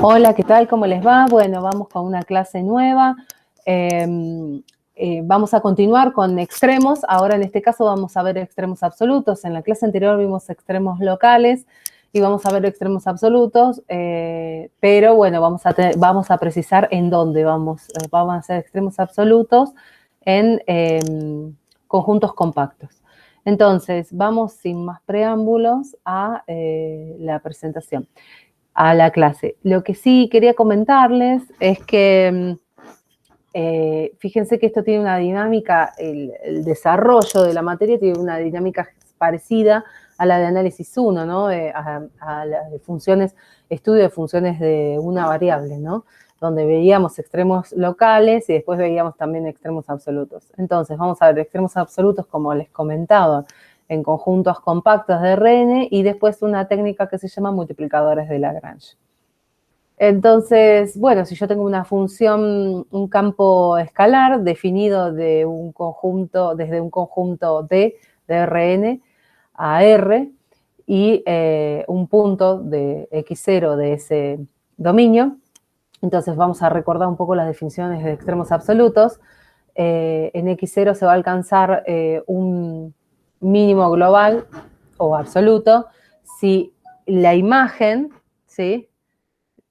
Hola, ¿qué tal? ¿Cómo les va? Bueno, vamos con una clase nueva. Vamos a continuar con extremos. Ahora, en este caso, vamos a ver extremos absolutos. En la clase anterior vimos extremos locales y vamos a ver extremos absolutos, pero bueno, vamos a precisar en dónde vamos a hacer extremos absolutos en conjuntos compactos. Entonces, vamos sin más preámbulos a la presentación, a la clase. Lo que sí quería comentarles es que fíjense que esto tiene una dinámica, el desarrollo de la materia tiene una dinámica parecida a la de análisis 1, ¿no? A la de funciones, estudio de funciones de una variable, ¿no? Donde veíamos extremos locales y después veíamos también extremos absolutos. Entonces, vamos a ver extremos absolutos, como les comentaba, en conjuntos compactos de Rn, y después una técnica que se llama multiplicadores de Lagrange. Entonces, bueno, si yo tengo una función, un campo escalar definido de un conjunto, desde un conjunto D de Rn a R, y un punto de x0 de ese dominio, entonces vamos a recordar un poco las definiciones de extremos absolutos. En x0 se va a alcanzar un mínimo global o absoluto si la imagen, ¿sí?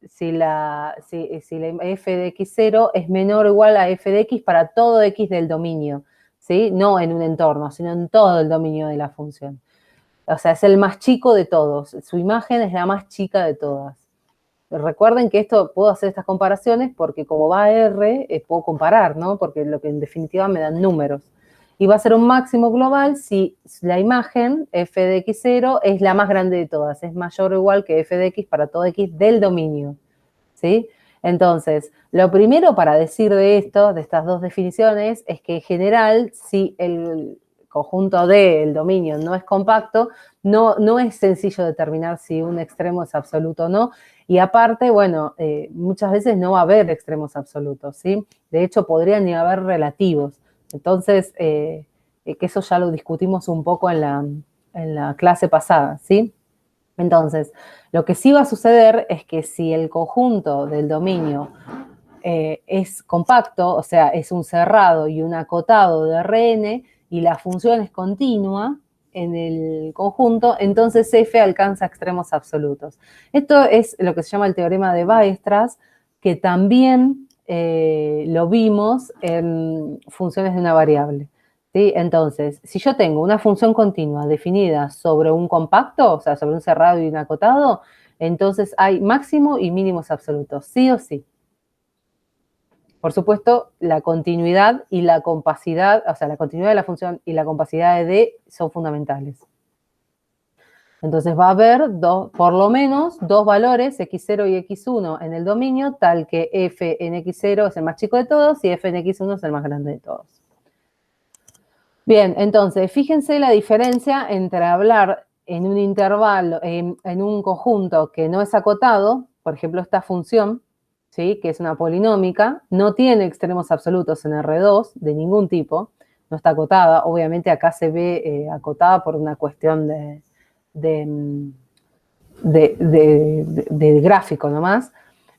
Si la f de x0 es menor o igual a f de x para todo x del dominio, ¿sí? No en un entorno, sino en todo el dominio de la función. O sea, es el más chico de todos. Su imagen es la más chica de todas. Recuerden que puedo hacer estas comparaciones porque como va a R, puedo comparar, ¿no? Porque lo que en definitiva me dan números. Y va a ser un máximo global si la imagen f de x0 es la más grande de todas, es mayor o igual que f de x para todo x del dominio, ¿sí? Entonces, lo primero para decir de estas dos definiciones, es que en general, si el conjunto D, el dominio, no es compacto, no es sencillo determinar si un extremo es absoluto o no. Y aparte, bueno, muchas veces no va a haber extremos absolutos, ¿sí? De hecho, podrían ni haber relativos. Entonces, que eso ya lo discutimos un poco en la clase pasada, ¿sí? Entonces, lo que sí va a suceder es que si el conjunto del dominio es compacto, o sea, es un cerrado y un acotado de Rn, y la función es continua en el conjunto, entonces f alcanza extremos absolutos. Esto es lo que se llama el teorema de Weierstrass, que también lo vimos en funciones de una variable, ¿sí? Entonces, si yo tengo una función continua definida sobre un compacto, o sea, sobre un cerrado y un acotado, entonces hay máximo y mínimos absolutos, sí o sí. Por supuesto, la continuidad y la compacidad, o sea, la continuidad de la función y la compacidad de D son fundamentales. Entonces va a haber por lo menos dos valores, x0 y x1, en el dominio, tal que f en x0 es el más chico de todos y f en x1 es el más grande de todos. Bien, entonces, fíjense la diferencia entre hablar en un intervalo, en un conjunto que no es acotado, por ejemplo, esta función, ¿sí? Que es una polinómica, no tiene extremos absolutos en R2 de ningún tipo, no está acotada. Obviamente acá se ve acotada por una cuestión de gráfico nomás.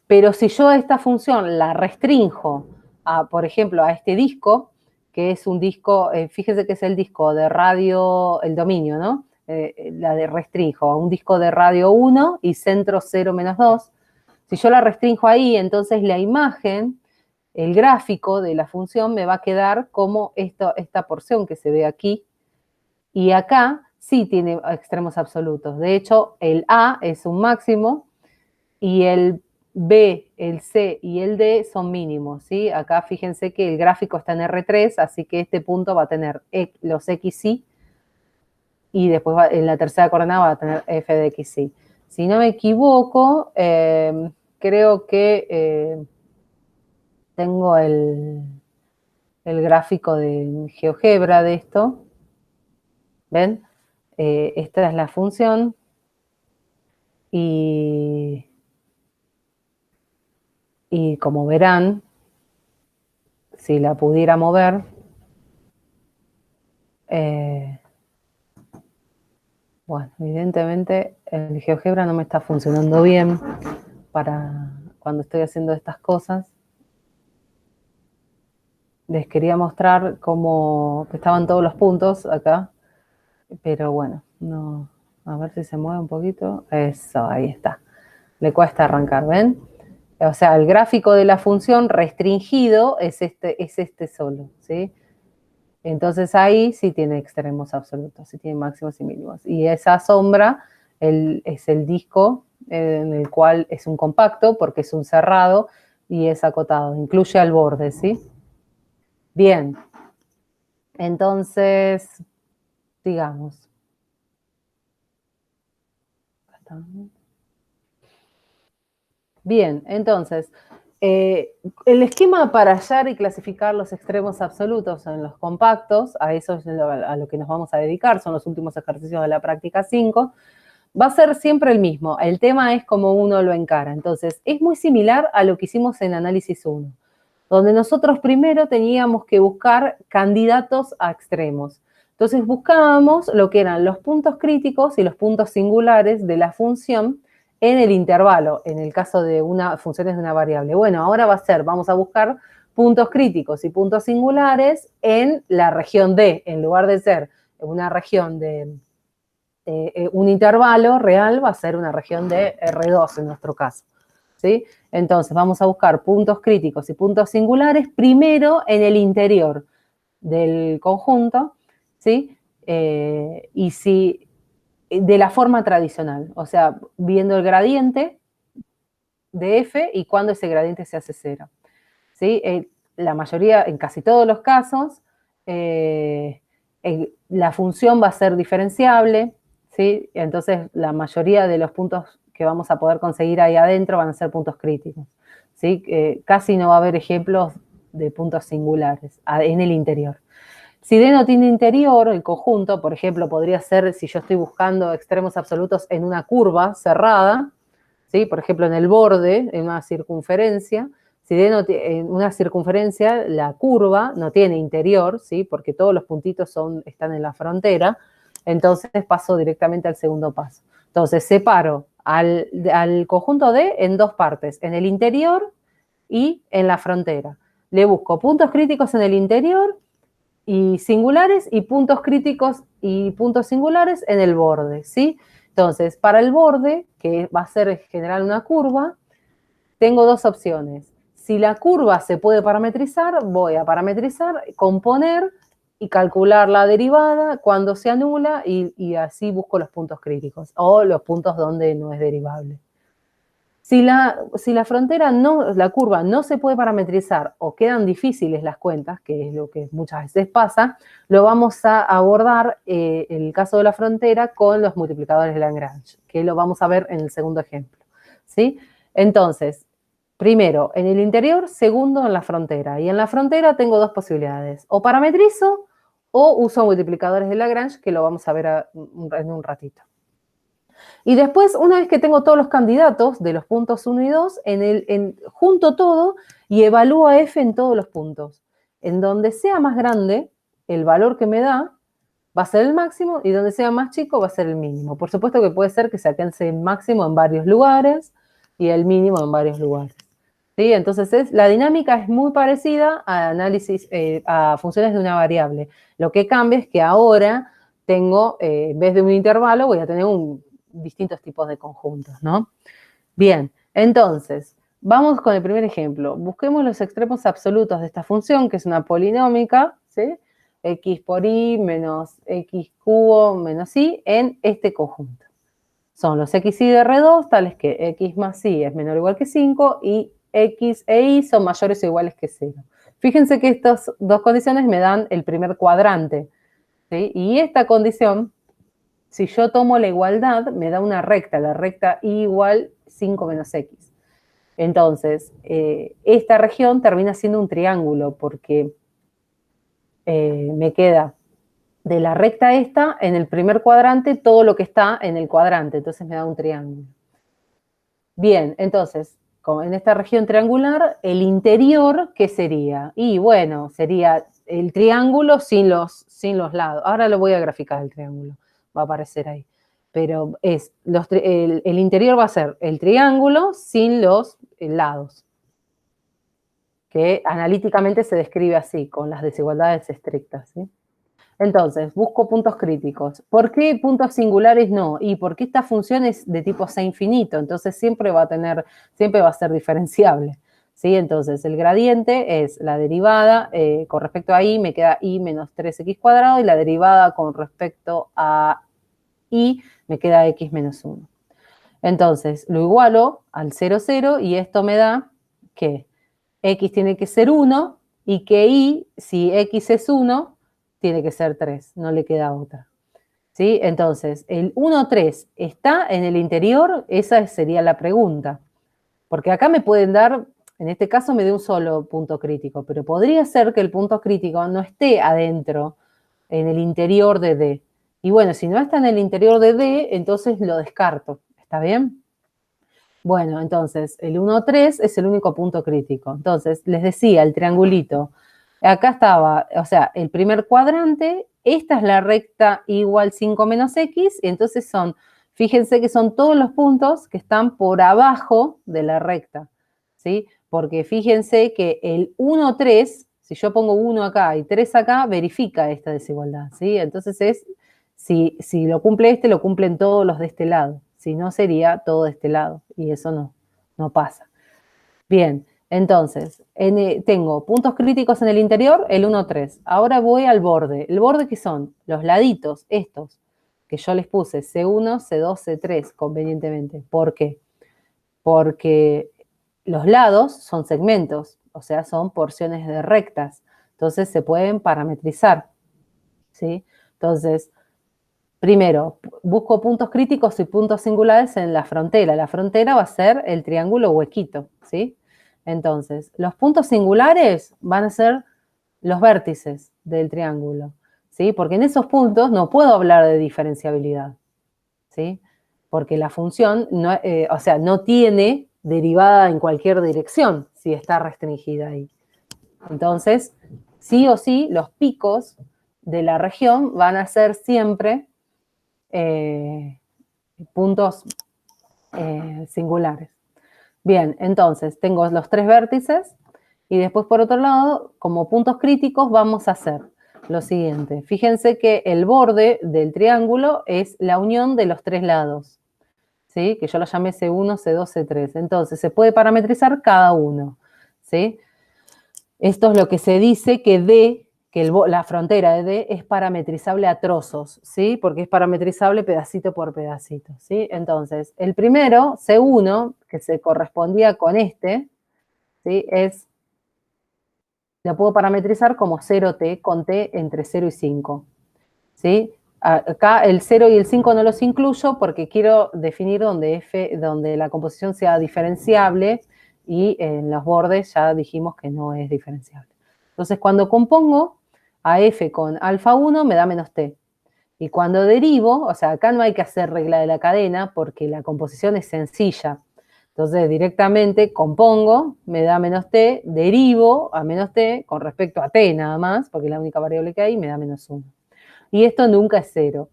Pero si yo esta función la restrinjo a, por ejemplo, a este disco, que es un disco, fíjense que es el disco de radio, el dominio, ¿no? La de restrinjo a un disco de radio 1 y centro 0 menos 2. Si yo la restrinjo ahí, entonces la imagen, el gráfico de la función me va a quedar como esta porción que se ve aquí. Y acá sí tiene extremos absolutos. De hecho, el A es un máximo y el B, el C y el D son mínimos, ¿sí? Acá fíjense que el gráfico está en R3, así que este punto va a tener los XY y después en la tercera coordenada va a tener F de XY. Si no me equivoco, creo que tengo el gráfico de GeoGebra de esto. ¿Ven? Esta es la función y como verán, si la pudiera mover, bueno, evidentemente el GeoGebra no me está funcionando bien para cuando estoy haciendo estas cosas. Les quería mostrar cómo que estaban todos los puntos acá, pero bueno, no, a ver si se mueve un poquito. Eso, ahí está. Le cuesta arrancar, ¿ven? O sea, el gráfico de la función restringido es este solo, ¿sí? Entonces ahí sí tiene extremos absolutos, sí tiene máximos y mínimos. Y esa sombra es el disco en el cual es un compacto porque es un cerrado y es acotado, incluye al borde, ¿sí? Bien, entonces, digamos. Bien, entonces, el esquema para hallar y clasificar los extremos absolutos en los compactos, a eso es a lo que nos vamos a dedicar, son los últimos ejercicios de la práctica 5, va a ser siempre el mismo. El tema es cómo uno lo encara. Entonces, es muy similar a lo que hicimos en análisis 1, donde nosotros primero teníamos que buscar candidatos a extremos. Entonces, buscábamos lo que eran los puntos críticos y los puntos singulares de la función en el intervalo, en el caso de funciones de una variable. Bueno, ahora vamos a buscar puntos críticos y puntos singulares en la región D, en lugar de ser una región de un intervalo real, va a ser una región de R2 en nuestro caso, ¿sí? Entonces vamos a buscar puntos críticos y puntos singulares primero en el interior del conjunto, ¿sí? Y si de la forma tradicional, o sea, viendo el gradiente de f y cuando ese gradiente se hace cero, ¿sí? La mayoría, en casi todos los casos, la función va a ser diferenciable, ¿sí? Entonces, la mayoría de los puntos que vamos a poder conseguir ahí adentro van a ser puntos críticos, ¿sí? Casi no va a haber ejemplos de puntos singulares en el interior. Si D no tiene interior, el conjunto, por ejemplo, podría ser si yo estoy buscando extremos absolutos en una curva cerrada, ¿sí? Por ejemplo, en el borde, en una circunferencia. Si D no en una circunferencia, la curva no tiene interior, ¿sí? Porque todos los puntitos están en la frontera. Entonces paso directamente al segundo paso. Entonces separo al conjunto D en dos partes, en el interior y en la frontera. Le busco puntos críticos en el interior y singulares y puntos críticos y puntos singulares en el borde, ¿sí? Entonces, para el borde, que va a ser en general una curva, tengo dos opciones. Si la curva se puede parametrizar, voy a parametrizar, componer y calcular la derivada cuando se anula y así busco los puntos críticos o los puntos donde no es derivable. Si la frontera la curva no se puede parametrizar o quedan difíciles las cuentas, que es lo que muchas veces pasa, lo vamos a abordar en el caso de la frontera con los multiplicadores de Lagrange, que lo vamos a ver en el segundo ejemplo, ¿sí? Entonces, primero en el interior, segundo en la frontera. Y en la frontera tengo dos posibilidades, o parametrizo o uso multiplicadores de Lagrange, que lo vamos a ver en un ratito. Y después, una vez que tengo todos los candidatos de los puntos 1 y 2, junto todo y evalúo a f en todos los puntos. En donde sea más grande, el valor que me da va a ser el máximo y donde sea más chico va a ser el mínimo. Por supuesto que puede ser que se alcance el máximo en varios lugares y el mínimo en varios lugares. ¿Sí? Entonces, la dinámica es muy parecida a análisis, a funciones de una variable. Lo que cambia es que ahora tengo, en vez de un intervalo, voy a tener distintos tipos de conjuntos, ¿no? Bien, entonces, vamos con el primer ejemplo. Busquemos los extremos absolutos de esta función, que es una polinómica, ¿sí? X por y menos x cubo menos y en este conjunto. Son los x y de R2, tales que x más y es menor o igual que 5 y x e y son mayores o iguales que 0. Fíjense que estas dos condiciones me dan el primer cuadrante, ¿sí? Y esta condición, si yo tomo la igualdad, me da una recta, la recta y igual 5 menos x. Entonces, esta región termina siendo un triángulo porque me queda de la recta esta, en el primer cuadrante, todo lo que está en el cuadrante. Entonces me da un triángulo. Bien, entonces, como en esta región triangular, el interior, ¿qué sería? Y bueno, sería el triángulo sin los lados. Ahora lo voy a graficar el triángulo, va a aparecer ahí. Pero el interior va a ser el triángulo sin los lados, que analíticamente se describe así, con las desigualdades estrictas, ¿sí? Entonces, busco puntos críticos. ¿Por qué puntos singulares no? Y porque esta función es de tipo C infinito, entonces siempre va a ser diferenciable, ¿sí? Entonces, el gradiente es la derivada, con respecto a y me queda y menos 3x cuadrado, y la derivada con respecto a y me queda x menos 1. Entonces, lo igualo al 0, 0, y esto me da que x tiene que ser 1, y que y, si x es 1, tiene que ser 3, no le queda otra. ¿Sí? Entonces, el 1, 3, ¿está en el interior? Esa sería la pregunta. Porque acá me pueden dar, en este caso me dé un solo punto crítico, pero podría ser que el punto crítico no esté adentro, en el interior de D. Y bueno, si no está en el interior de D, entonces lo descarto. ¿Está bien? Bueno, entonces, el 1, 3 es el único punto crítico. Entonces, les decía, el triangulito. Acá estaba, o sea, el primer cuadrante, esta es la recta igual 5 menos x, y entonces fíjense que son todos los puntos que están por abajo de la recta, ¿sí? Porque fíjense que el 1, 3, si yo pongo 1 acá y 3 acá, verifica esta desigualdad, ¿sí? Entonces si lo cumple este, lo cumplen todos los de este lado. Si no, sería todo de este lado. Y eso no pasa. Bien, entonces, tengo puntos críticos en el interior, el 1, 3. Ahora voy al borde. ¿El borde qué son? Los laditos, estos, que yo les puse C1, C2, C3, convenientemente. ¿Por qué? Porque los lados son segmentos, o sea, son porciones de rectas. Entonces, se pueden parametrizar, ¿sí? Entonces, primero, busco puntos críticos y puntos singulares en la frontera. La frontera va a ser el triángulo huequito, ¿sí? Entonces, los puntos singulares van a ser los vértices del triángulo, ¿sí? Porque en esos puntos no puedo hablar de diferenciabilidad, ¿sí? Porque la función, no tiene derivada en cualquier dirección si está restringida ahí. Entonces, sí o sí, los picos de la región van a ser siempre puntos singulares. Bien, entonces tengo los tres vértices y después por otro lado, como puntos críticos, vamos a hacer lo siguiente. Fíjense que el borde del triángulo es la unión de los tres lados, ¿sí? Que yo lo llamé C1, C2, C3. Entonces se puede parametrizar cada uno, ¿sí? Esto es lo que se dice que D, que la frontera de D es parametrizable a trozos, ¿sí? Porque es parametrizable pedacito por pedacito, ¿sí? Entonces, el primero, C1, que se correspondía con este, ¿sí? Lo puedo parametrizar como 0T, con T entre 0 y 5, ¿sí? Acá el 0 y el 5 no los incluyo porque quiero definir donde la composición sea diferenciable, y en los bordes ya dijimos que no es diferenciable. Entonces, cuando compongo a f con alfa 1, me da menos t. Y cuando derivo, o sea, acá no hay que hacer regla de la cadena porque la composición es sencilla. Entonces, directamente compongo, me da menos t, derivo a menos t con respecto a t nada más, porque es la única variable que hay, me da menos 1. Y esto nunca es 0.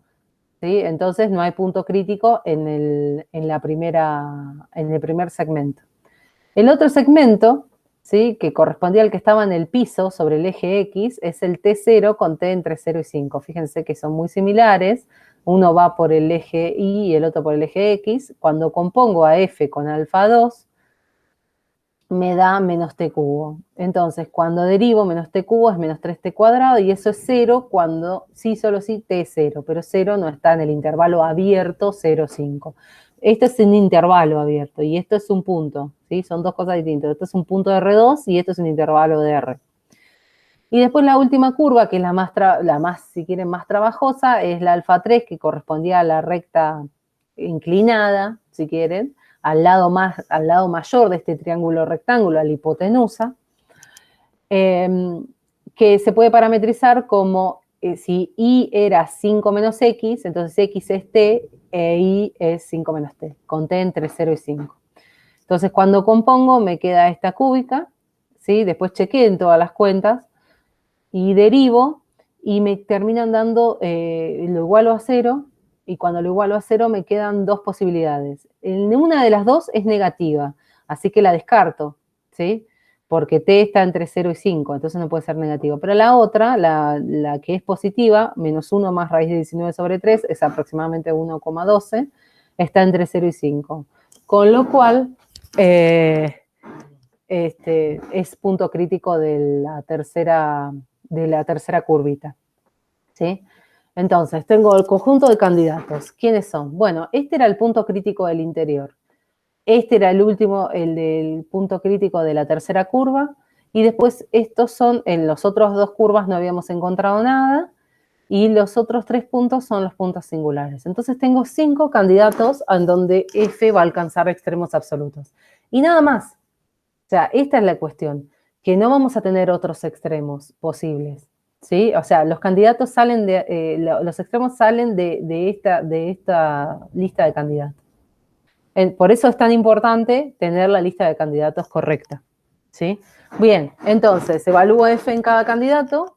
¿Sí? Entonces no hay punto crítico en el primer segmento. El otro segmento, ¿sí? Que correspondía al que estaba en el piso sobre el eje X, es el T0 con T entre 0 y 5. Fíjense que son muy similares. Uno va por el eje Y y el otro por el eje X. Cuando compongo a F con alfa 2, me da menos t cubo. Entonces, cuando derivo, menos t cubo es menos 3t cuadrado, y eso es 0 cuando sí, solo sí, t es 0, pero 0 no está en el intervalo abierto 0, 5. Este es un intervalo abierto y esto es un punto, ¿sí? Son dos cosas distintas. Esto es un punto de R2 y esto es un intervalo de R. Y después la última curva, que es la más, si quieren, más trabajosa, es la alfa 3, que correspondía a la recta inclinada, si quieren, al lado mayor de este triángulo rectángulo, a la hipotenusa, que se puede parametrizar como si y era 5 menos x, entonces x es t e y es 5 menos t, con t entre 0 y 5. Entonces, cuando compongo, me queda esta cúbica, ¿sí? Después chequeé en todas las cuentas y derivo y me terminan dando, lo igualo a 0, y cuando lo igualo a 0 me quedan dos posibilidades. En una de las dos es negativa, Así que la descarto, ¿sí? Porque t está entre 0 y 5, entonces no puede ser negativo. Pero la otra, la que es positiva, menos 1 más raíz de 19 sobre 3, es aproximadamente 1,12, está entre 0 y 5. Con lo cual, es punto crítico de la tercera curvita, ¿sí? Entonces, tengo el conjunto de candidatos. ¿Quiénes son? Bueno, este era el punto crítico del interior. Este era el último, el del punto crítico de la tercera curva. Y después estos son, en los otros dos curvas no habíamos encontrado nada. Y los otros 3 puntos son los puntos singulares. Entonces tengo 5 candidatos en donde F va a alcanzar extremos absolutos. Y nada más. O sea, esta es la cuestión, que no vamos a tener otros extremos posibles, ¿sí? O sea, los candidatos salen los extremos salen de esta lista de candidatos. Por eso es tan importante tener la lista de candidatos correcta, ¿sí? Bien, entonces, evalúo F en cada candidato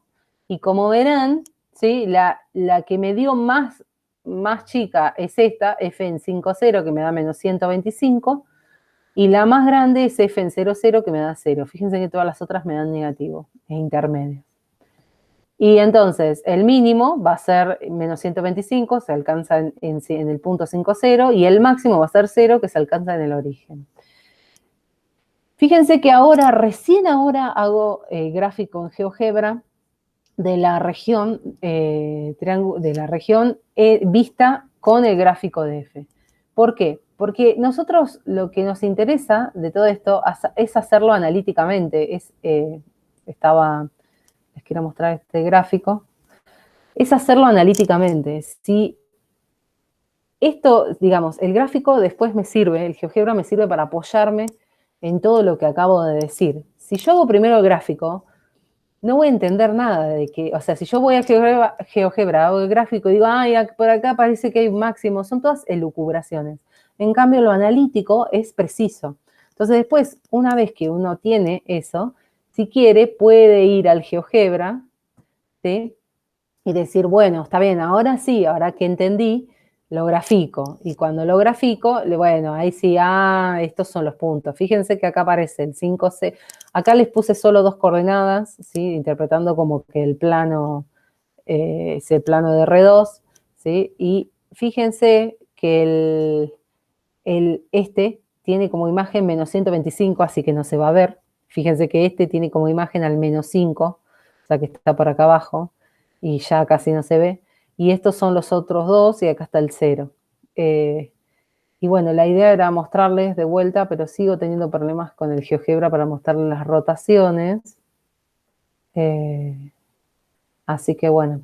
y como verán, ¿sí? La que me dio más chica es esta, F en 5,0, que me da menos 125, y la más grande es F en 0,0, que me da 0. Fíjense que todas las otras me dan negativo, es intermedio. Y entonces, el mínimo va a ser menos 125, se alcanza en el punto 5,0, y el máximo va a ser 0, que se alcanza en el origen. Fíjense que recién ahora hago gráfico en GeoGebra de la región, vista con el gráfico de F. ¿Por qué? Porque nosotros lo que nos interesa de todo esto es hacerlo analíticamente. Les quiero mostrar este gráfico. Es hacerlo analíticamente. Si esto, digamos, el gráfico después me sirve, el GeoGebra me sirve para apoyarme en todo lo que acabo de decir. Si yo hago primero el gráfico, no voy a entender nada de que, o sea, si yo voy a GeoGebra, hago el gráfico y digo, ay, por acá parece que hay un máximo, son todas elucubraciones. En cambio, lo analítico es preciso. Entonces, después, una vez que uno tiene eso, si quiere, puede ir al GeoGebra, ¿sí? Y decir, bueno, está bien, ahora sí, ahora que entendí, lo grafico. Y cuando lo grafico, bueno, ahí sí, estos son los puntos. Fíjense que acá aparece el 5C. Acá les puse solo 2 coordenadas, ¿sí? Interpretando como que el plano es el plano de R2, ¿sí? Y fíjense que este tiene como imagen menos 125, así que no se va a ver. Fíjense que este tiene como imagen al menos 5, o sea que está por acá abajo, y ya casi no se ve. Y estos son los otros dos, y acá está el 0. Y bueno, la idea era mostrarles de vuelta, pero sigo teniendo problemas con el GeoGebra para mostrarles las rotaciones. Así que bueno,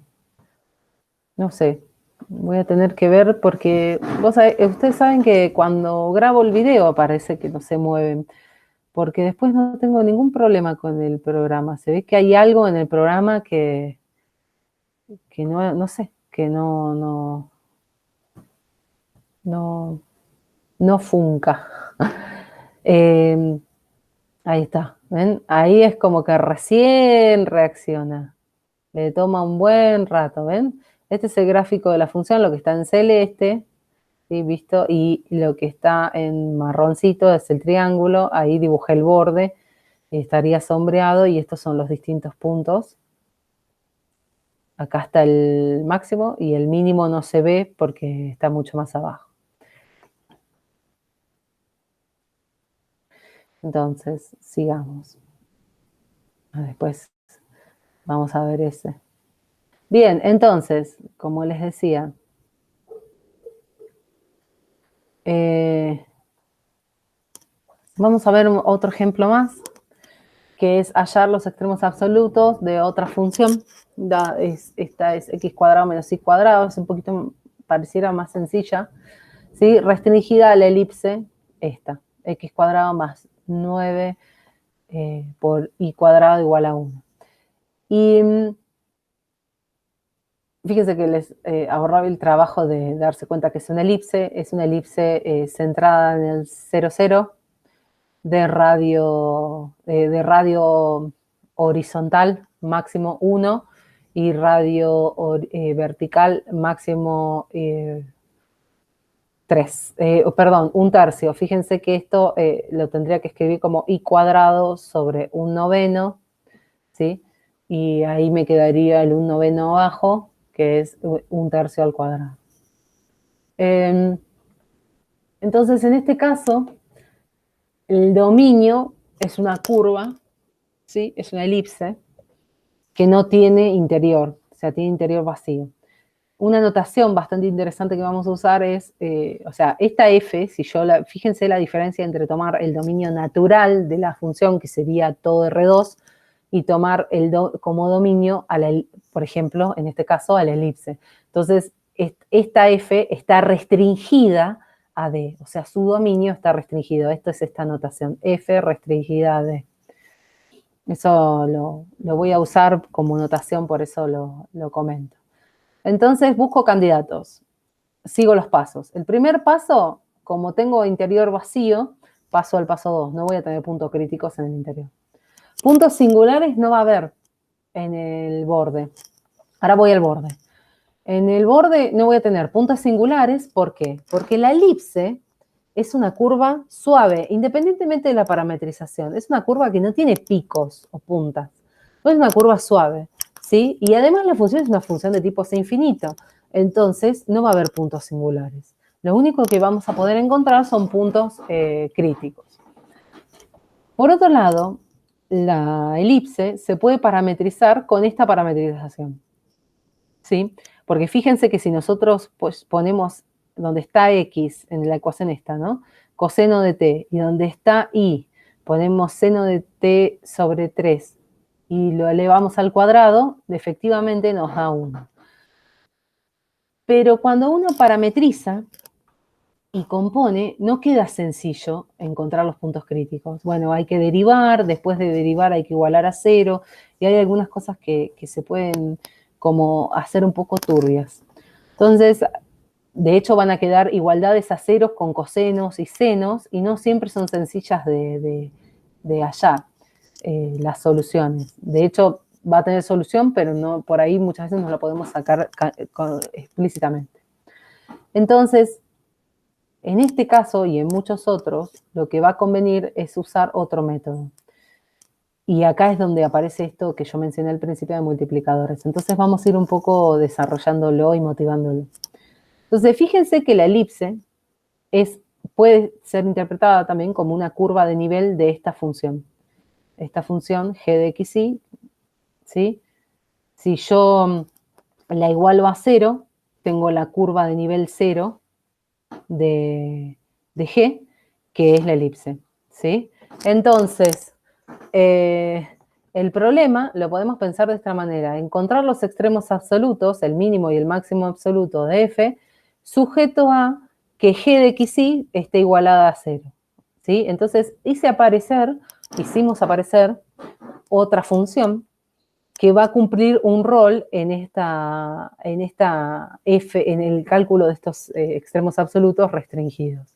no sé, voy a tener que ver porque ustedes saben que cuando grabo el video parece que no se mueven, porque después no tengo ningún problema con el programa. Se ve que hay algo en el programa que no sé, que no funca. Ahí está, ¿ven? Ahí es como que recién reacciona. Le toma un buen rato, ¿ven? Este es el gráfico de la función, lo que está en celeste, ¿sí? ¿Visto? Y lo que está en marroncito es el triángulo, ahí dibujé el borde, estaría sombreado y estos son los distintos puntos. Acá está el máximo y el mínimo no se ve porque está mucho más abajo. Entonces, sigamos. Después vamos a ver ese. Bien, entonces, como les decía, vamos a ver otro ejemplo más, que es hallar los extremos absolutos de otra función. Esta es x cuadrado menos y cuadrado, es un poquito, pareciera más sencilla, ¿sí? Restringida a la elipse, esta, x cuadrado más 9 por y cuadrado igual a 1. Y fíjense que les ahorraba el trabajo de darse cuenta que es una elipse centrada en el 0, 0, de radio horizontal máximo 1 y radio vertical máximo 3, perdón, 1/3. Fíjense que esto lo tendría que escribir como I cuadrado sobre 1/9, ¿sí? Y ahí me quedaría el 1/9 abajo, que es 1/3 al cuadrado. Entonces, en este caso, el dominio es una curva, ¿sí? Es una elipse que no tiene interior, o sea, tiene interior vacío. Una notación bastante interesante que vamos a usar es, o sea, esta f, si yo fíjense la diferencia entre tomar el dominio natural de la función, que sería todo R2, y tomar como dominio, por ejemplo, en este caso, a la elipse. Entonces, esta f está restringida a D, o sea, su dominio está restringido. Esto es esta notación, f restringida a D. Eso lo voy a usar como notación, por eso lo comento. Entonces busco candidatos, sigo los pasos. El primer paso, como tengo interior vacío, paso al paso 2, no voy a tener puntos críticos en el interior. Puntos singulares no va a haber en el borde. Ahora voy al borde. En el borde no voy a tener puntos singulares, ¿por qué? Porque la elipse es una curva suave, independientemente de la parametrización. Es una curva que no tiene picos o puntas. No es una curva suave, ¿sí? Y además la función es una función de tipo C infinito. Entonces, no va a haber puntos singulares. Lo único que vamos a poder encontrar son puntos críticos. Por otro lado, la elipse se puede parametrizar con esta parametrización, ¿sí? Porque fíjense que si nosotros pues, ponemos donde está x en la ecuación esta, ¿no? Coseno de t, y donde está y, ponemos seno de t sobre 3 y lo elevamos al cuadrado, efectivamente nos da 1. Pero cuando uno parametriza y compone, no queda sencillo encontrar los puntos críticos. Bueno, hay que derivar, después de derivar hay que igualar a 0, y hay algunas cosas que se pueden como hacer un poco turbias. Entonces, de hecho van a quedar igualdades a ceros con cosenos y senos, y no siempre son sencillas de hallar las soluciones. De hecho, va a tener solución, pero no, por ahí muchas veces no la podemos sacar explícitamente. Entonces, en este caso y en muchos otros, lo que va a convenir es usar otro método. Y acá es donde aparece esto que yo mencioné al principio de multiplicadores. Entonces vamos a ir un poco desarrollándolo y motivándolo. Entonces, fíjense que la elipse puede ser interpretada también como una curva de nivel de esta función. Esta función g de xy, ¿sí? Si yo la igualo a 0, tengo la curva de nivel 0 de G, que es la elipse, ¿sí? Entonces, el problema lo podemos pensar de esta manera: encontrar los extremos absolutos, el mínimo y el máximo absoluto de f, sujeto a que g de xy esté igualada a 0, ¿sí? Entonces, hicimos aparecer otra función que va a cumplir un rol en esta f, en el cálculo de estos extremos absolutos restringidos,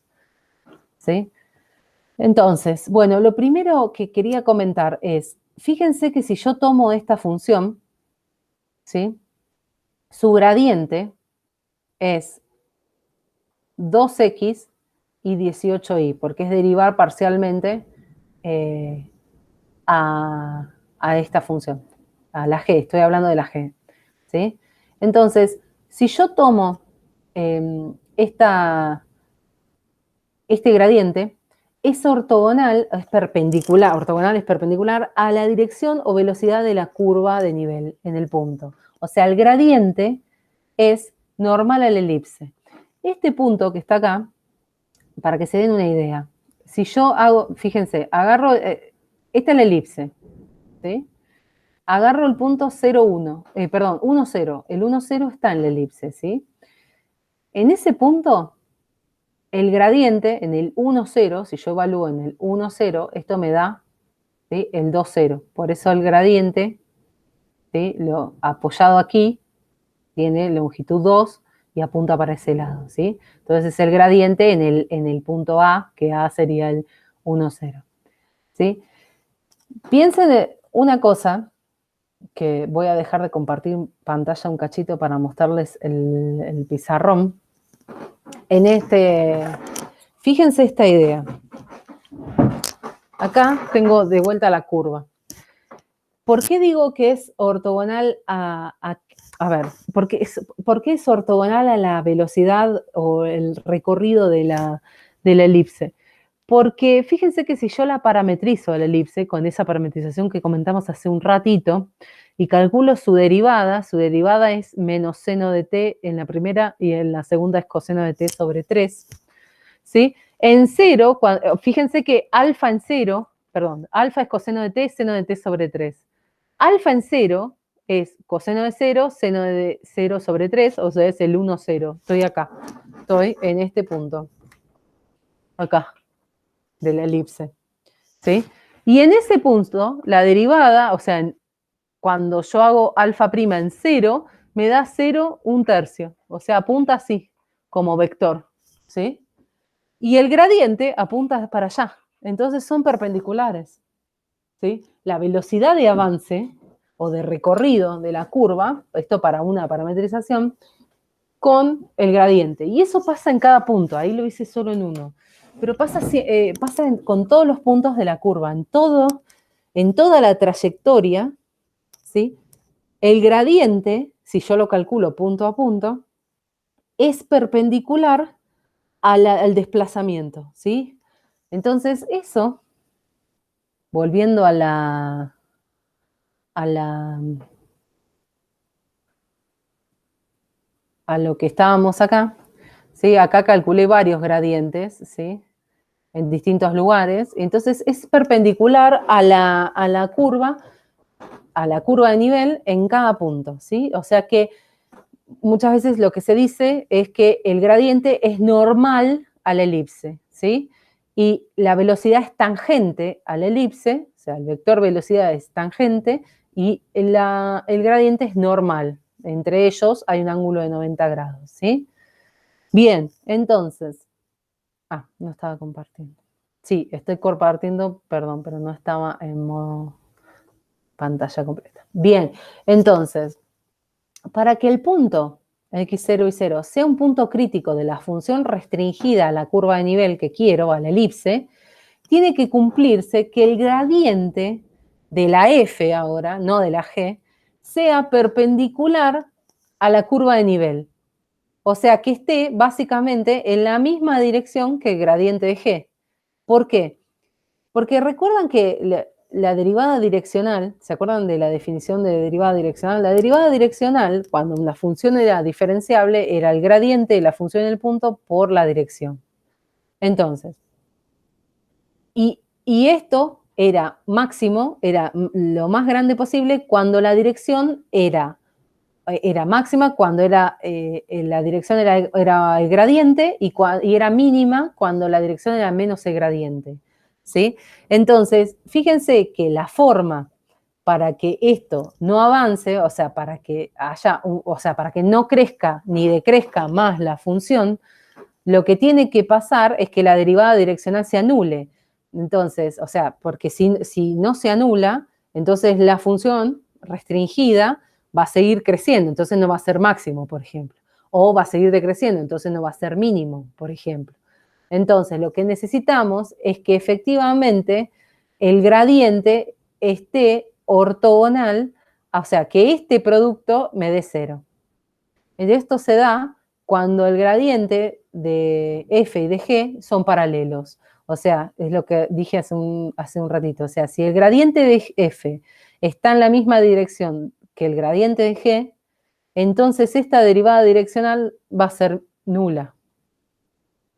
¿sí? Entonces, bueno, lo primero que quería comentar es, fíjense que si yo tomo esta función, ¿sí? Su gradiente es 2x y 18y, porque es derivar parcialmente a esta función, a la g, estoy hablando de la g, ¿sí? Entonces, si yo tomo este gradiente, es ortogonal es perpendicular a la dirección o velocidad de la curva de nivel en el punto. O sea, el gradiente es normal a la elipse. Este punto que está acá, para que se den una idea, si yo hago, fíjense, agarro, esta es la elipse, ¿sí? Agarro el punto 0, 1, perdón, 1, 0. El 1, 0 está en la elipse, ¿sí? En ese punto, el gradiente en el 1, 0, si yo evalúo en el 1, 0, esto me da, ¿sí?, el 2, 0. Por eso el gradiente, ¿sí?, apoyado aquí, tiene longitud 2 y apunta para ese lado, ¿sí? Entonces es el gradiente en el punto A, que A sería el 1, 0, ¿sí? Piensen una cosa, que voy a dejar de compartir pantalla un cachito para mostrarles el pizarrón. fíjense esta idea. Acá tengo de vuelta la curva. ¿Por qué digo que es ortogonal a ver, ¿por qué es ortogonal a la velocidad o el recorrido de la elipse? Porque fíjense que si yo la parametrizo a la elipse, con esa parametrización que comentamos hace un ratito, y calculo su derivada es menos seno de t en la primera y en la segunda es coseno de t sobre 3, ¿sí? En cero, fíjense que alfa en cero, perdón, alfa es coseno de t, seno de t sobre 3. Alfa en cero es coseno de 0, seno de 0 sobre 3, o sea, es el 1, 0. Estoy acá, estoy en este punto, acá, de la elipse, ¿sí? Y en ese punto, la derivada, o sea, cuando yo hago alfa prima en 0, me da 0, 1/3, o sea, apunta así, como vector, ¿sí? Y el gradiente apunta para allá, entonces son perpendiculares, ¿sí? La velocidad de avance o de recorrido de la curva, esto para una parametrización, con el gradiente. Y eso pasa en cada punto, ahí lo hice solo en uno. Pero pasa con todos los puntos de la curva, en toda la trayectoria, ¿sí? El gradiente, si yo lo calculo punto a punto, es perpendicular al desplazamiento, ¿sí? Entonces, eso, volviendo a lo que estábamos acá, ¿sí? Acá calculé varios gradientes, ¿sí? En distintos lugares. Entonces es perpendicular a la curva de nivel en cada punto, ¿sí? O sea que muchas veces lo que se dice es que el gradiente es normal a la elipse, ¿sí? Y la velocidad es tangente a la elipse, o sea, el vector velocidad es tangente y el gradiente es normal. Entre ellos hay un ángulo de 90 grados, ¿sí? Bien, entonces, no estaba compartiendo. Sí, estoy compartiendo, perdón, pero no estaba en modo pantalla completa. Bien, entonces, para que el punto x0 y 0 sea un punto crítico de la función restringida a la curva de nivel que quiero, a la elipse, tiene que cumplirse que el gradiente de la f ahora, no de la g, sea perpendicular a la curva de nivel. O sea, que esté básicamente en la misma dirección que el gradiente de g. ¿Por qué? Porque recuerdan que la derivada direccional, ¿se acuerdan de la definición de derivada direccional? La derivada direccional, cuando una función era diferenciable, era el gradiente de la función en el punto por la dirección. Entonces, y esto era máximo, era lo más grande posible cuando la dirección era máxima, cuando la dirección era el gradiente y era mínima cuando la dirección era menos el gradiente, ¿sí? Entonces, fíjense que la forma para que esto no avance, o sea, para que para que no crezca ni decrezca más la función, lo que tiene que pasar es que la derivada direccional se anule. Entonces, o sea, porque si no se anula, entonces la función restringida va a seguir creciendo, entonces no va a ser máximo, por ejemplo. O va a seguir decreciendo, entonces no va a ser mínimo, por ejemplo. Entonces, lo que necesitamos es que efectivamente el gradiente esté ortogonal, o sea, que este producto me dé 0. Esto se da cuando el gradiente de f y de g son paralelos. O sea, es lo que dije hace un ratito. O sea, si el gradiente de f está en la misma dirección que el gradiente de g, entonces esta derivada direccional va a ser nula,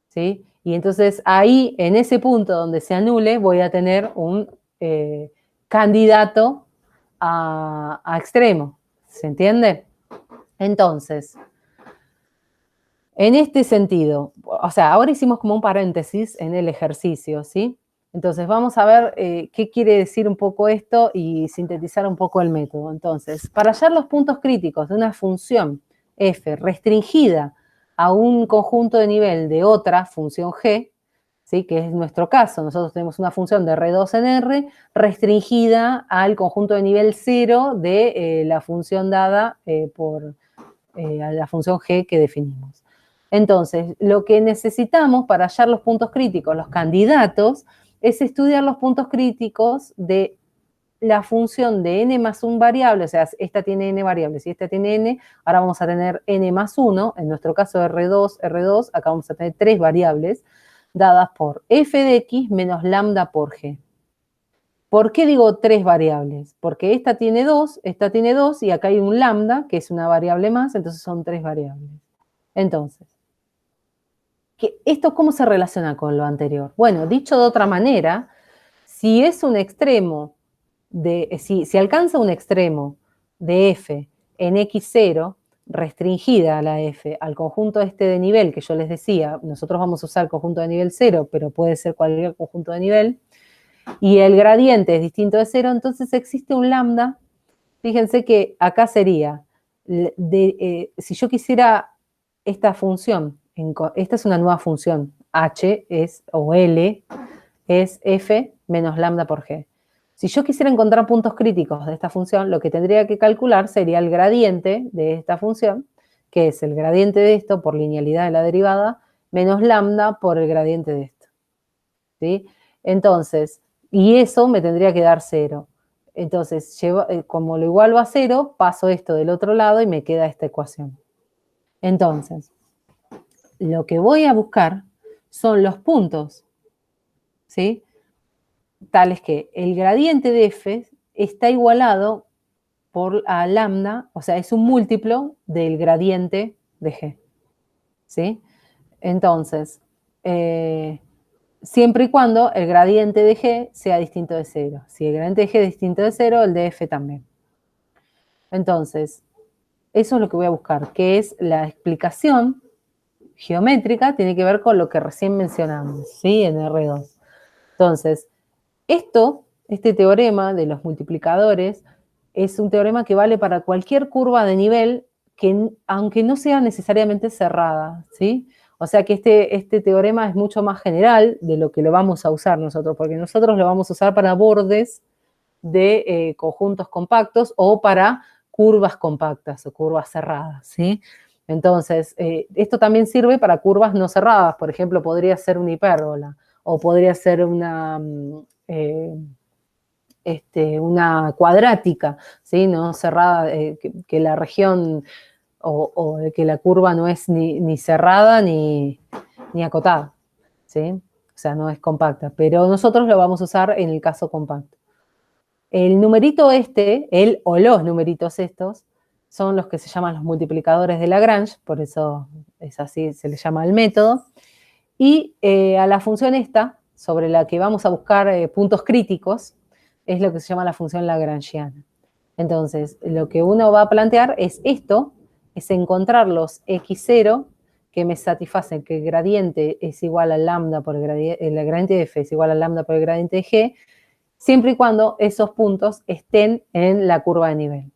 ¿sí? Y entonces ahí, en ese punto donde se anule, voy a tener un candidato a extremo. ¿Se entiende? Entonces, en este sentido, o sea, ahora hicimos como un paréntesis en el ejercicio, ¿sí? Entonces, vamos a ver qué quiere decir un poco esto y sintetizar un poco el método. Entonces, para hallar los puntos críticos de una función f restringida a un conjunto de nivel de otra función g, ¿sí? Que es nuestro caso, nosotros tenemos una función de R2 en R restringida al conjunto de nivel 0 de la función dada por a la función g que definimos. Entonces, lo que necesitamos para hallar los puntos críticos, los candidatos, es estudiar los puntos críticos de la función de n más un variable, o sea, esta tiene n variables y esta tiene n, ahora vamos a tener n más 1, en nuestro caso R2, acá vamos a tener 3 variables, dadas por f de x menos lambda por g. ¿Por qué digo 3 variables? Porque esta tiene 2 y acá hay un lambda, que es una variable más, entonces son 3 variables. Entonces, ¿esto cómo se relaciona con lo anterior? Bueno, dicho de otra manera, si es un extremo si alcanza un extremo de f en x0, restringida a la f, al conjunto este de nivel que yo les decía, nosotros vamos a usar el conjunto de nivel 0, pero puede ser cualquier conjunto de nivel, y el gradiente es distinto de 0, entonces existe un lambda. Fíjense que acá sería, si yo quisiera esta función, esta es una nueva función, h o L es f menos lambda por g. Si yo quisiera encontrar puntos críticos de esta función, lo que tendría que calcular sería el gradiente de esta función, que es el gradiente de esto por linealidad de la derivada, menos lambda por el gradiente de esto. ¿Sí? Entonces, y eso me tendría que dar 0. Entonces, como lo igualo a 0, paso esto del otro lado y me queda esta ecuación. Entonces, lo que voy a buscar son los puntos, ¿sí? Tales que el gradiente de f está igualado a lambda, o sea, es un múltiplo del gradiente de g, ¿sí? Entonces, siempre y cuando el gradiente de g sea distinto de 0. Si el gradiente de g es distinto de 0, el de f también. Entonces, eso es lo que voy a buscar, que es la explicación geométrica, tiene que ver con lo que recién mencionamos, ¿sí? En R2. Entonces, este teorema de los multiplicadores, es un teorema que vale para cualquier curva de nivel, que, aunque no sea necesariamente cerrada, ¿sí? O sea que este teorema es mucho más general de lo que lo vamos a usar nosotros, porque nosotros lo vamos a usar para bordes de conjuntos compactos o para curvas compactas o curvas cerradas, ¿sí? Entonces, esto también sirve para curvas no cerradas, por ejemplo, podría ser una hipérbola o podría ser una cuadrática, ¿sí? No cerrada, que la región o que la curva no es ni cerrada ni acotada, ¿sí? O sea, no es compacta, pero nosotros lo vamos a usar en el caso compacto. El numerito el o los numeritos estos, son los que se llaman los multiplicadores de Lagrange, por eso es así, se le llama el método, y a la función esta, sobre la que vamos a buscar puntos críticos, es lo que se llama la función lagrangiana. Entonces, lo que uno va a plantear es esto, es encontrar los x0 que me satisfacen que el gradiente es igual a lambda por el gradiente de f es igual a lambda por el gradiente de g, siempre y cuando esos puntos estén en la curva de nivel,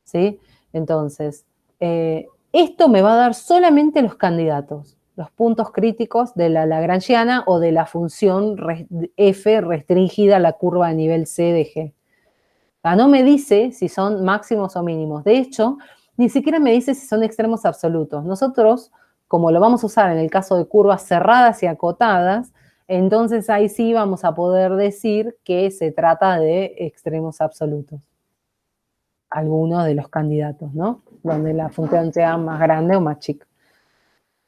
¿sí? Entonces, esto me va a dar solamente los candidatos, los puntos críticos de la lagrangiana o de la función f restringida a la curva de nivel c de g. No me dice si son máximos o mínimos. De hecho, ni siquiera me dice si son extremos absolutos. Nosotros, como lo vamos a usar en el caso de curvas cerradas y acotadas, entonces ahí sí vamos a poder decir que se trata de extremos absolutos. Algunos de los candidatos, ¿no? Donde la función sea más grande o más chica.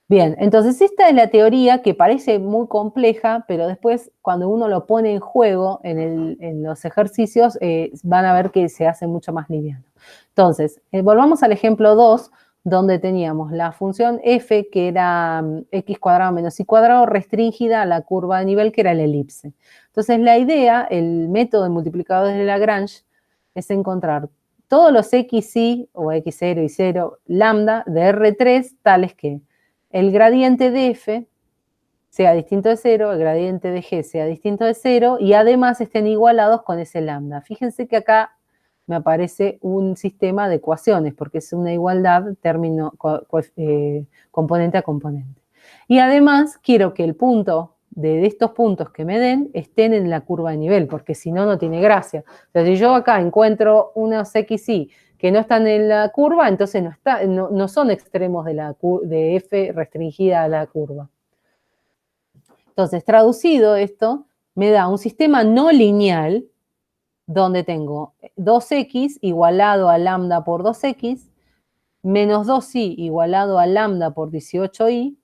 Bien, entonces esta es la teoría que parece muy compleja, pero después cuando uno lo pone en juego en los ejercicios, van a ver que se hace mucho más liviano. Entonces, volvamos al ejemplo 2, donde teníamos la función f, que era x cuadrado menos y cuadrado, restringida a la curva de nivel, que era el elipse. Entonces, la idea, el método de multiplicadores de Lagrange, es encontrar todos los xy, o x0 y 0, lambda de R3, tales que el gradiente de f sea distinto de 0, el gradiente de g sea distinto de 0 y además estén igualados con ese lambda. Fíjense que acá me aparece un sistema de ecuaciones porque es una igualdad componente a componente. Y además quiero que el punto de estos puntos que me den estén en la curva de nivel, porque si no, no tiene gracia. Entonces, si yo acá encuentro unos xy que no están en la curva, entonces no son extremos de f restringida a la curva. Entonces, traducido esto, me da un sistema no lineal donde tengo 2x igualado a lambda por 2x, menos 2y igualado a lambda por 18y,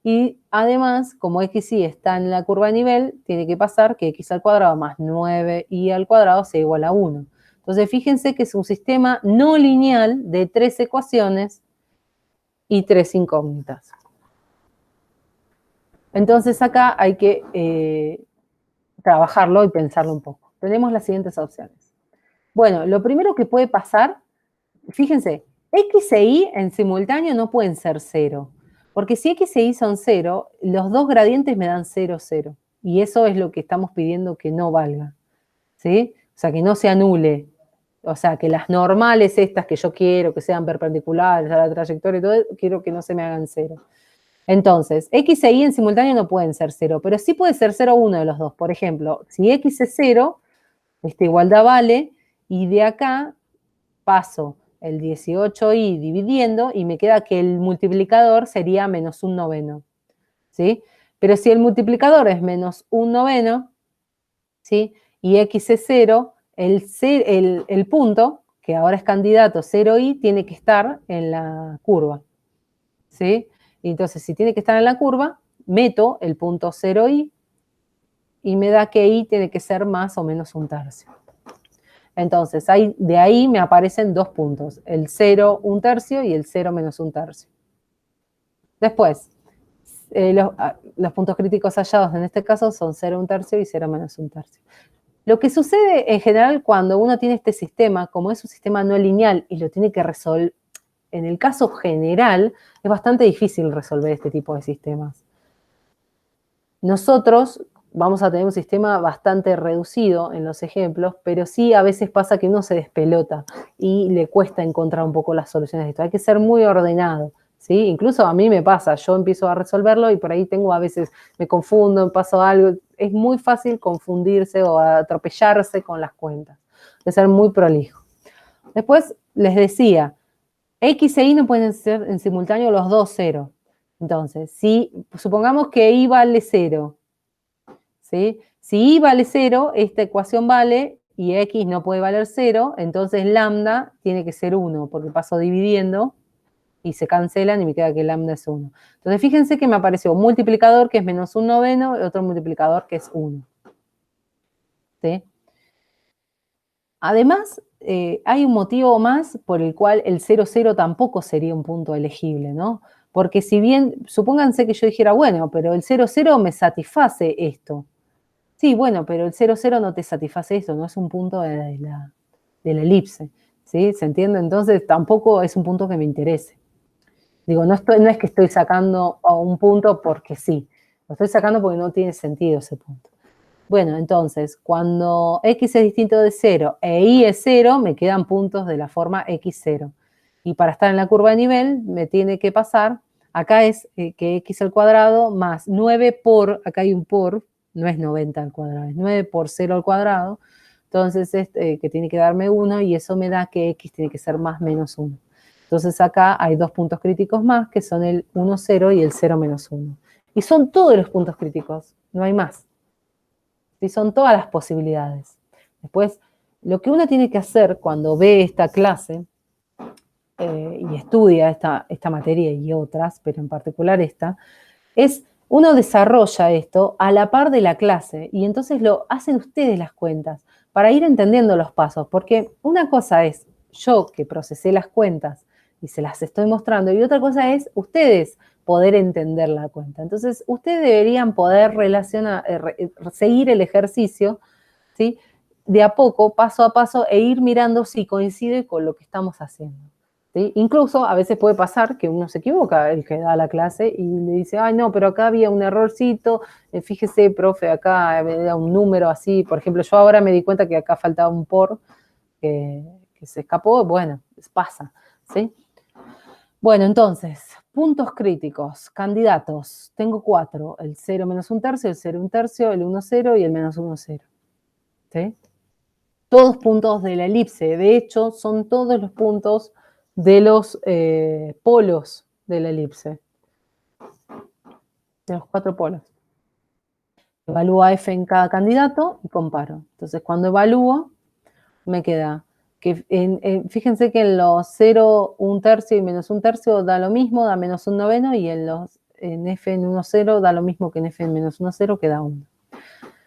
y además, como xy está en la curva de nivel, tiene que pasar que x al cuadrado más 9y al cuadrado sea igual a 1. Entonces, fíjense que es un sistema no lineal de 3 ecuaciones y 3 incógnitas. Entonces, acá hay que trabajarlo y pensarlo un poco. Tenemos las siguientes opciones. Bueno, lo primero que puede pasar, fíjense, x e y en simultáneo no pueden ser 0, porque si x e y son 0, los dos gradientes me dan 0, 0, y eso es lo que estamos pidiendo que no valga, ¿sí? O sea, que no se anule, o sea, que las normales estas que yo quiero, que sean perpendiculares a la trayectoria y todo, quiero que no se me hagan 0. Entonces, x e y en simultáneo no pueden ser 0, pero sí puede ser 0 uno de los dos. Por ejemplo, si x es 0, esta igualdad vale, y de acá paso el 18y dividiendo y me queda que el multiplicador sería menos un noveno, ¿sí? Pero si el multiplicador es menos un noveno, ¿sí? Y x es 0, el punto, que ahora es candidato 0y, tiene que estar en la curva, ¿sí? Y entonces, si tiene que estar en la curva, meto el punto 0y y me da que y tiene que ser más o menos un tercio. Entonces, de ahí me aparecen dos puntos, el 0, un tercio y el 0 menos un tercio. Después, los puntos críticos hallados en este caso son 0, un tercio y 0 menos un tercio. Lo que sucede en general cuando uno tiene este sistema, como es un sistema no lineal y lo tiene que resolver, en el caso general, es bastante difícil resolver este tipo de sistemas. Nosotros vamos a tener un sistema bastante reducido en los ejemplos, pero sí a veces pasa que uno se despelota y le cuesta encontrar un poco las soluciones de esto. Hay que ser muy ordenado, ¿sí? Incluso a mí me pasa, yo empiezo a resolverlo y por ahí a veces me confundo, me paso algo. Es muy fácil confundirse o atropellarse con las cuentas. Hay que ser muy prolijo. Después les decía, x e y no pueden ser en simultáneo los dos 0. Entonces, si supongamos que y vale 0, ¿sí? Si y vale 0, esta ecuación vale y x no puede valer 0, entonces lambda tiene que ser 1, porque paso dividiendo y se cancelan y me queda que lambda es 1. Entonces, fíjense que me apareció un multiplicador que es menos un noveno y otro multiplicador que es 1. ¿Sí? Además, hay un motivo más por el cual el 0, 0 tampoco sería un punto elegible, ¿no? Porque si bien, supónganse que yo dijera, bueno, pero el 0, 0 me satisface esto. Sí, bueno, pero el 0, 0 no te satisface esto, no es un punto de la elipse, ¿sí? ¿Se entiende? Entonces tampoco es un punto que me interese. Digo, no es que estoy sacando un punto porque sí, lo estoy sacando porque no tiene sentido ese punto. Bueno, entonces, cuando x es distinto de 0 e y es 0, me quedan puntos de la forma x0. Y para estar en la curva de nivel, me tiene que pasar, acá es que x al cuadrado más 9 por, acá hay un por, no es 90 al cuadrado, es 9 por 0 al cuadrado, entonces que tiene que darme 1 y eso me da que x tiene que ser más menos 1. Entonces acá hay dos puntos críticos más, que son el 1, 0 y el 0 menos 1. Y son todos los puntos críticos, no hay más. ¿Sí? Son todas las posibilidades. Después, lo que uno tiene que hacer cuando ve esta clase y estudia esta materia y otras, pero en particular esta, es uno desarrolla esto a la par de la clase y entonces lo hacen ustedes las cuentas para ir entendiendo los pasos, porque una cosa es yo que procesé las cuentas y se las estoy mostrando y otra cosa es ustedes poder entender la cuenta. Entonces, ustedes deberían poder seguir el ejercicio, ¿sí? De a poco, paso a paso, e ir mirando si coincide con lo que estamos haciendo. ¿Sí? Incluso a veces puede pasar que uno se equivoca, el que da la clase, y le dice, ay, no, pero acá había un errorcito, fíjese, profe, acá había un número así, por ejemplo, yo ahora me di cuenta que acá faltaba un por, que se escapó, bueno, pasa, ¿sí? Bueno, entonces, puntos críticos, candidatos, tengo 4, el 0 menos un tercio, el 0 un tercio, el 1, 0 y el menos 1, 0, ¿sí? todos puntos de la elipse. De hecho, son todos los puntos de los polos de la elipse. De los 4 polos. Evalúo a F en cada candidato y comparo. Entonces, cuando evalúo, me queda que, fíjense que en los 0, 1/3 y menos 1/3 da lo mismo, da menos 1/9, y en F en 1, 0 da lo mismo que en F en menos 1, 0, que da 1.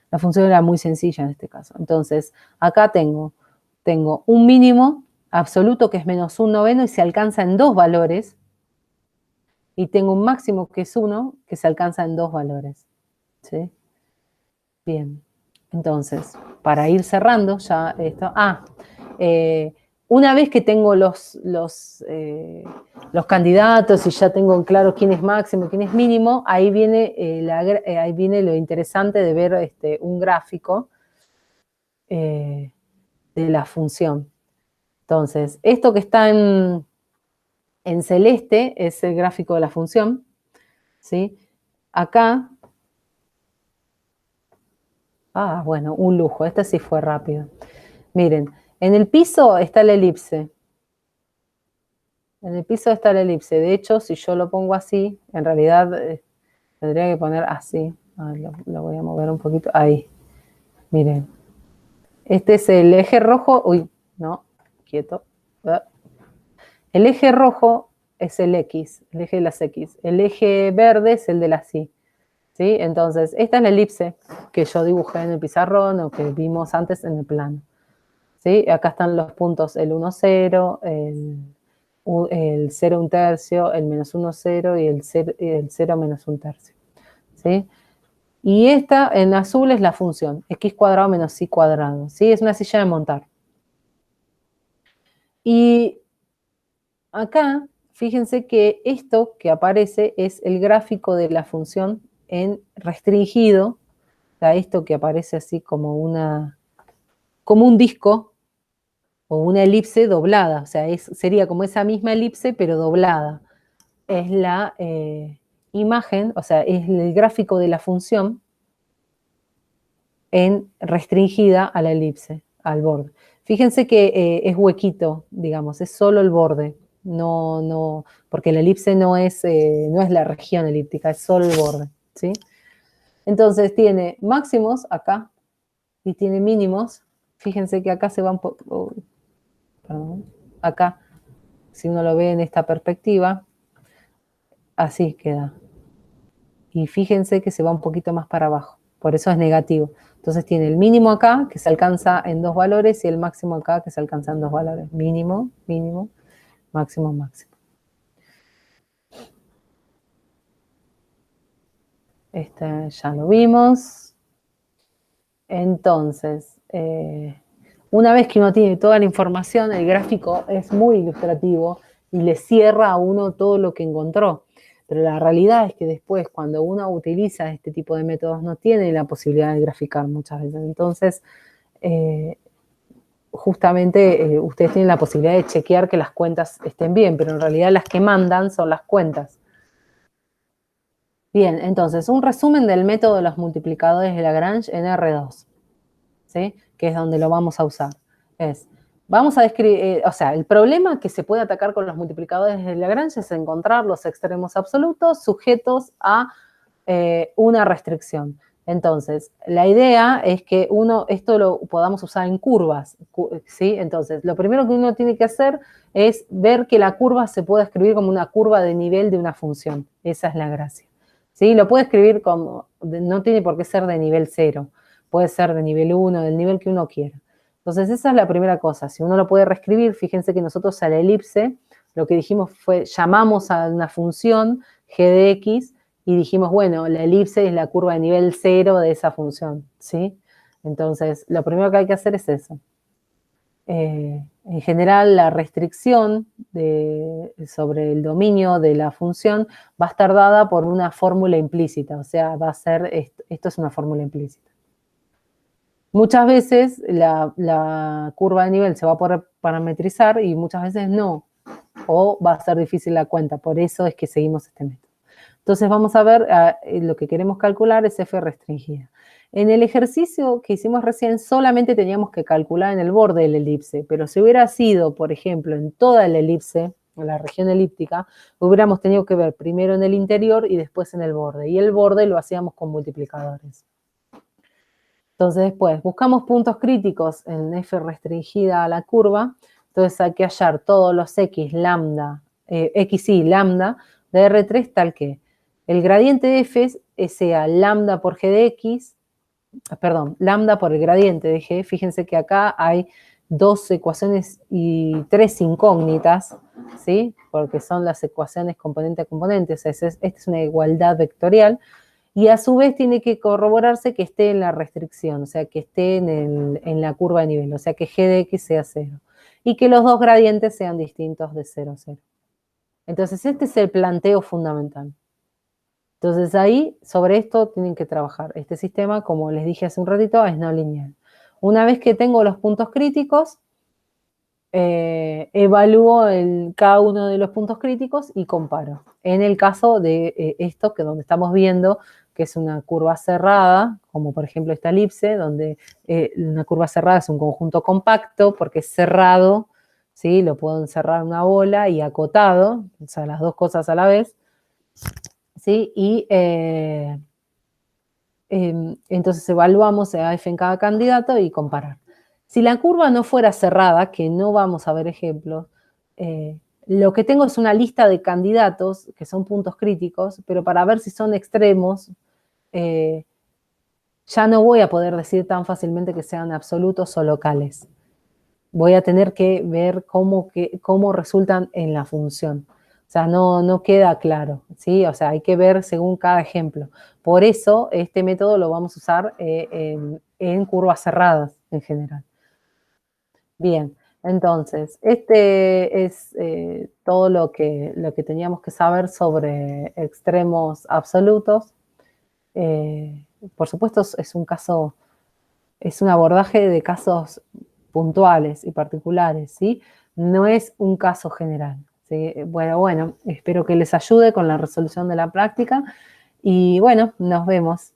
La función era muy sencilla en este caso. Entonces, acá tengo un mínimo absoluto que es menos 1/9 y se alcanza en 2 valores, y tengo un máximo que es 1 que se alcanza en 2 valores. ¿Sí? Bien, entonces, para ir cerrando ya esto. Una vez que tengo los candidatos y ya tengo claro quién es máximo, quién es mínimo, ahí viene lo interesante de ver un gráfico de la función. Entonces, esto que está en celeste es el gráfico de la función, ¿sí? Acá, bueno, un lujo, este sí fue rápido. Miren, en el piso está la elipse. En el piso está la elipse. De hecho, si yo lo pongo así, en realidad tendría que poner así. Lo voy a mover un poquito. Ahí. Miren. Este es el eje rojo. Uy, no, quieto. El eje rojo es el X, el eje de las X. El eje verde es el de las Y. ¿Sí? Entonces, esta es la elipse que yo dibujé en el pizarrón o que vimos antes en el plano. ¿Sí? Acá están los puntos, el 1, 0, el 0, 1/3, el menos 1, 0 y el 0 menos 1/3. ¿Sí? Y esta en azul es la función, x cuadrado menos y cuadrado. ¿Sí? Es una silla de montar. Y acá, fíjense que esto que aparece es el gráfico de la función en restringido. O sea, esto que aparece así como un disco o una elipse doblada. O sea, sería como esa misma elipse, pero doblada. Es la imagen, o sea, es el gráfico de la función en restringida a la elipse, al borde. Fíjense que es huequito, digamos, es solo el borde, no, porque la elipse no es la región elíptica, es solo el borde, ¿sí? Entonces tiene máximos acá y tiene mínimos. Fíjense que acá se va un poco, perdón, acá, si uno lo ve en esta perspectiva, así queda. Y fíjense que se va un poquito más para abajo, por eso es negativo. Entonces tiene el mínimo acá, que se alcanza en 2 valores, y el máximo acá, que se alcanza en 2 valores. Mínimo, mínimo, máximo, máximo. Este ya lo vimos. Entonces, una vez que uno tiene toda la información, el gráfico es muy ilustrativo y le cierra a uno todo lo que encontró. Pero la realidad es que después, cuando uno utiliza este tipo de métodos, no tiene la posibilidad de graficar muchas veces. Entonces, justamente ustedes tienen la posibilidad de chequear que las cuentas estén bien, pero en realidad las que mandan son las cuentas. Bien, entonces, un resumen del método de los multiplicadores de Lagrange en R2, ¿sí? Que es donde lo vamos a usar. Vamos a describir, o sea, el problema que se puede atacar con los multiplicadores de Lagrange es encontrar los extremos absolutos sujetos a una restricción. Entonces, la idea es que esto lo podamos usar en curvas, ¿sí? Entonces, lo primero que uno tiene que hacer es ver que la curva se puede escribir como una curva de nivel de una función. Esa es la gracia. ¿Sí? Lo puede escribir como, no tiene por qué ser de nivel 0, puede ser de nivel 1, del nivel que uno quiera. Entonces, esa es la primera cosa. Si uno lo puede reescribir, fíjense que nosotros a la elipse, lo que dijimos fue, llamamos a una función g de x, y dijimos, bueno, la elipse es la curva de nivel 0 de esa función, ¿sí? Entonces, lo primero que hay que hacer es eso. En general, la restricción sobre el dominio de la función va a estar dada por una fórmula implícita, o sea, va a ser, esto es una fórmula implícita. Muchas veces la curva de nivel se va a poder parametrizar y muchas veces no, o va a ser difícil la cuenta, por eso es que seguimos este método. Entonces vamos a ver, lo que queremos calcular es f restringida. En el ejercicio que hicimos recién solamente teníamos que calcular en el borde de la elipse, pero si hubiera sido, por ejemplo, en toda la elipse, en la región elíptica, hubiéramos tenido que ver primero en el interior y después en el borde. Y el borde lo hacíamos con multiplicadores. Entonces después buscamos puntos críticos en f restringida a la curva. Entonces hay que hallar todos los x, lambda, x y lambda de R3 tal que el gradiente de f sea lambda por g de x, perdón, lambda por el gradiente de g. Fíjense que acá hay dos ecuaciones y tres incógnitas, ¿sí? Porque son las ecuaciones componente a componente. O sea, esta es una igualdad vectorial. Y a su vez tiene que corroborarse que esté en la restricción, o sea, que esté en la curva de nivel, o sea, que g de x sea 0. Y que los dos gradientes sean distintos de 0 a 0. Entonces, este es el planteo fundamental. Entonces, ahí, sobre esto tienen que trabajar. Este sistema, como les dije hace un ratito, es no lineal. Una vez que tengo los puntos críticos, evalúo cada uno de los puntos críticos y comparo. En el caso de esto, que donde estamos viendo que es una curva cerrada, como por ejemplo esta elipse, donde una curva cerrada es un conjunto compacto, porque es cerrado, ¿sí? Lo puedo encerrar en una bola y acotado, o sea, las dos cosas a la vez, ¿sí? Y entonces evaluamos a f en cada candidato y comparar. Si la curva no fuera cerrada, que no vamos a ver ejemplos, lo que tengo es una lista de candidatos, que son puntos críticos, pero para ver si son extremos, ya no voy a poder decir tan fácilmente que sean absolutos o locales. Voy a tener que ver cómo resultan en la función. O sea, no queda claro, ¿sí? O sea, hay que ver según cada ejemplo. Por eso, este método lo vamos a usar en curvas cerradas en general. Bien, entonces, este es todo lo que teníamos que saber sobre extremos absolutos. Por supuesto, es un caso, es un abordaje de casos puntuales y particulares, ¿sí? No es un caso general, ¿sí? Bueno, espero que les ayude con la resolución de la práctica y bueno, nos vemos.